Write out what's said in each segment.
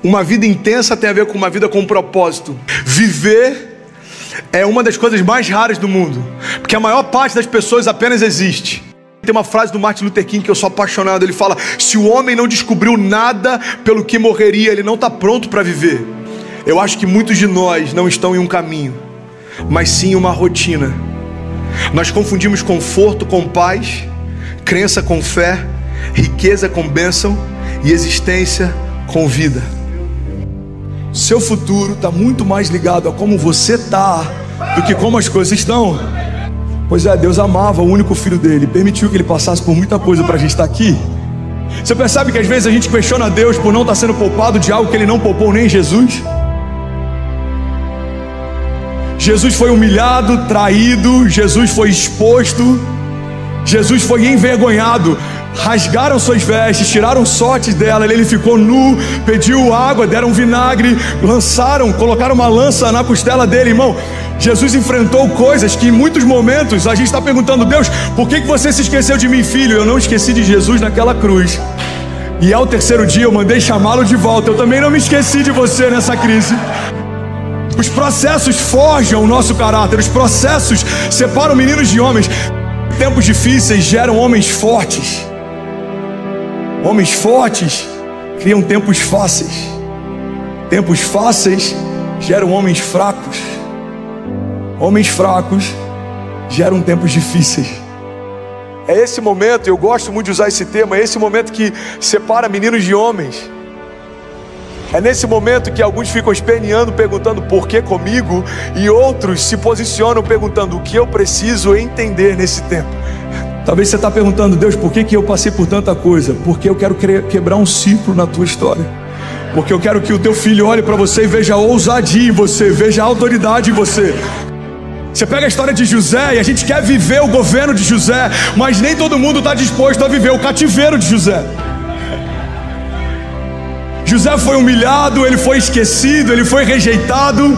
Uma vida intensa tem a ver com uma vida com propósito. Viver é uma das coisas mais raras do mundo, porque a maior parte das pessoas apenas existe. Tem uma frase do Martin Luther King que eu sou apaixonado. Ele fala: se o homem não descobriu nada pelo que morreria, ele não está pronto para viver. Eu acho que muitos de nós não estão em um caminho, mas sim uma rotina. Nós confundimos conforto com paz, crença com fé, riqueza com bênção e existência com vida. Seu futuro está muito mais ligado a como você está do que como as coisas estão. Pois é, Deus amava o único filho dele, permitiu que ele passasse por muita coisa para a gente estar aqui. Você percebe que às vezes a gente questiona Deus por não estar sendo poupado de algo que ele não poupou nem Jesus? Jesus foi humilhado, traído, Jesus foi exposto, Jesus foi envergonhado. Rasgaram suas vestes, tiraram sortes dela, ele ficou nu, pediu água, deram vinagre, colocaram uma lança na costela dele, irmão. Jesus enfrentou coisas que em muitos momentos a gente está perguntando: Deus, por que você se esqueceu de mim, filho? Eu não esqueci de Jesus naquela cruz. E ao terceiro dia eu mandei chamá-lo de volta. Eu também não me esqueci de você nessa crise. Os processos forjam o nosso caráter, os processos separam meninos de homens. Tempos difíceis geram homens fortes. Homens fortes criam tempos fáceis. Tempos fáceis geram homens fracos. Homens fracos geram tempos difíceis. É esse momento, eu gosto muito de usar esse termo, é esse momento que separa meninos de homens. É nesse momento que alguns ficam esperneando, perguntando por que comigo, e outros se posicionam perguntando o que eu preciso entender nesse tempo. Talvez você está perguntando: Deus, por que eu passei por tanta coisa? Porque eu quero quebrar um ciclo na tua história. Porque eu quero que o teu filho olhe para você e veja ousadia em você, veja autoridade em você. Você pega a história de José e a gente quer viver o governo de José, mas nem todo mundo está disposto a viver o cativeiro de José. José foi humilhado, ele foi esquecido, ele foi rejeitado,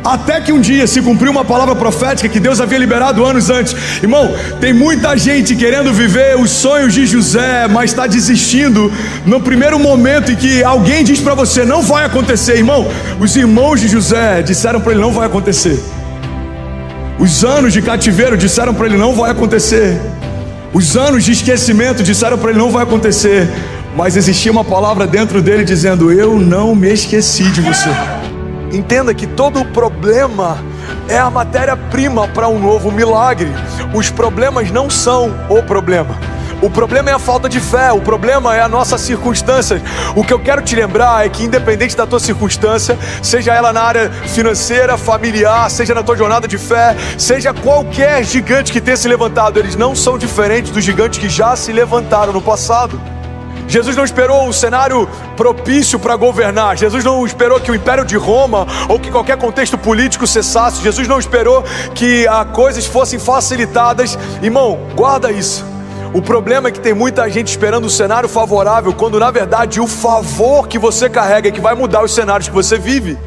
até que um dia se cumpriu uma palavra profética que Deus havia liberado anos antes. Irmão, tem muita gente querendo viver os sonhos de José, mas está desistindo no primeiro momento em que alguém diz para você: não vai acontecer. Irmão, os irmãos de José disseram para ele: não vai acontecer. Os anos de cativeiro disseram para ele: não vai acontecer. Os anos de esquecimento disseram para ele: não vai acontecer. Mas existia uma palavra dentro dele dizendo: eu não me esqueci de você. Entenda que todo problema é a matéria-prima para um novo milagre. Os problemas não são o problema. O problema é a falta de fé, o problema é a nossa circunstância. O que eu quero te lembrar é que, independente da tua circunstância, seja ela na área financeira, familiar, seja na tua jornada de fé, seja qualquer gigante que tenha se levantado, eles não são diferentes dos gigantes que já se levantaram no passado. Jesus não esperou um cenário propício para governar. Jesus não esperou que o Império de Roma ou que qualquer contexto político cessasse. Jesus não esperou que coisas fossem facilitadas. Irmão, guarda isso. O problema é que tem muita gente esperando um cenário favorável, quando na verdade o favor que você carrega é que vai mudar os cenários que você vive.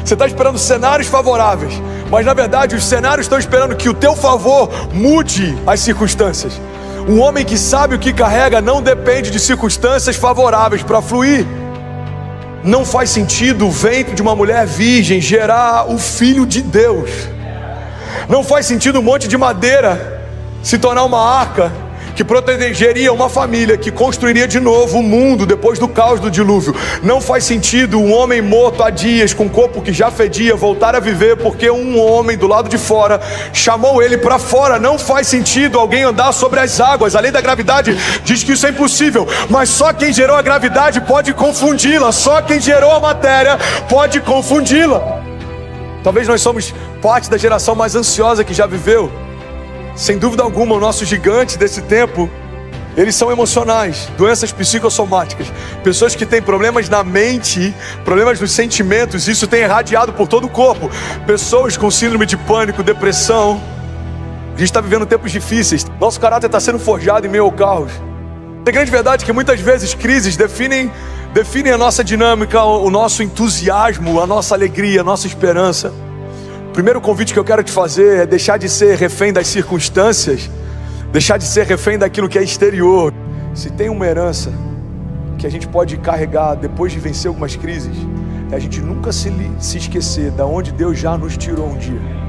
Você está esperando cenários favoráveis, mas na verdade os cenários estão esperando que o teu favor mude as circunstâncias. Um homem que sabe o que carrega não depende de circunstâncias favoráveis para fluir. Não faz sentido o ventre de uma mulher virgem gerar o Filho de Deus. Não faz sentido um monte de madeira se tornar uma arca que protegeria uma família, que construiria de novo o mundo depois do caos do dilúvio. Não faz sentido um homem morto há dias, com um corpo que já fedia, voltar a viver porque um homem do lado de fora chamou ele para fora. Não faz sentido alguém andar sobre as águas. A lei da gravidade diz que isso é impossível, mas só quem gerou a gravidade pode confundi-la. Só quem gerou a matéria pode confundi-la. Talvez nós somos parte da geração mais ansiosa que já viveu. Sem dúvida alguma, o nosso gigante desse tempo, eles são emocionais, doenças psicossomáticas, pessoas que têm problemas na mente, problemas nos sentimentos. Isso tem irradiado por todo o corpo. Pessoas com síndrome de pânico, depressão. A gente está vivendo tempos difíceis. Nosso caráter está sendo forjado em meio ao caos. A grande verdade é que muitas vezes crises definem a nossa dinâmica, o nosso entusiasmo, a nossa alegria, a nossa esperança. O primeiro convite que eu quero te fazer é deixar de ser refém das circunstâncias, deixar de ser refém daquilo que é exterior. Se tem uma herança que a gente pode carregar depois de vencer algumas crises é a gente nunca se esquecer de onde Deus já nos tirou um dia.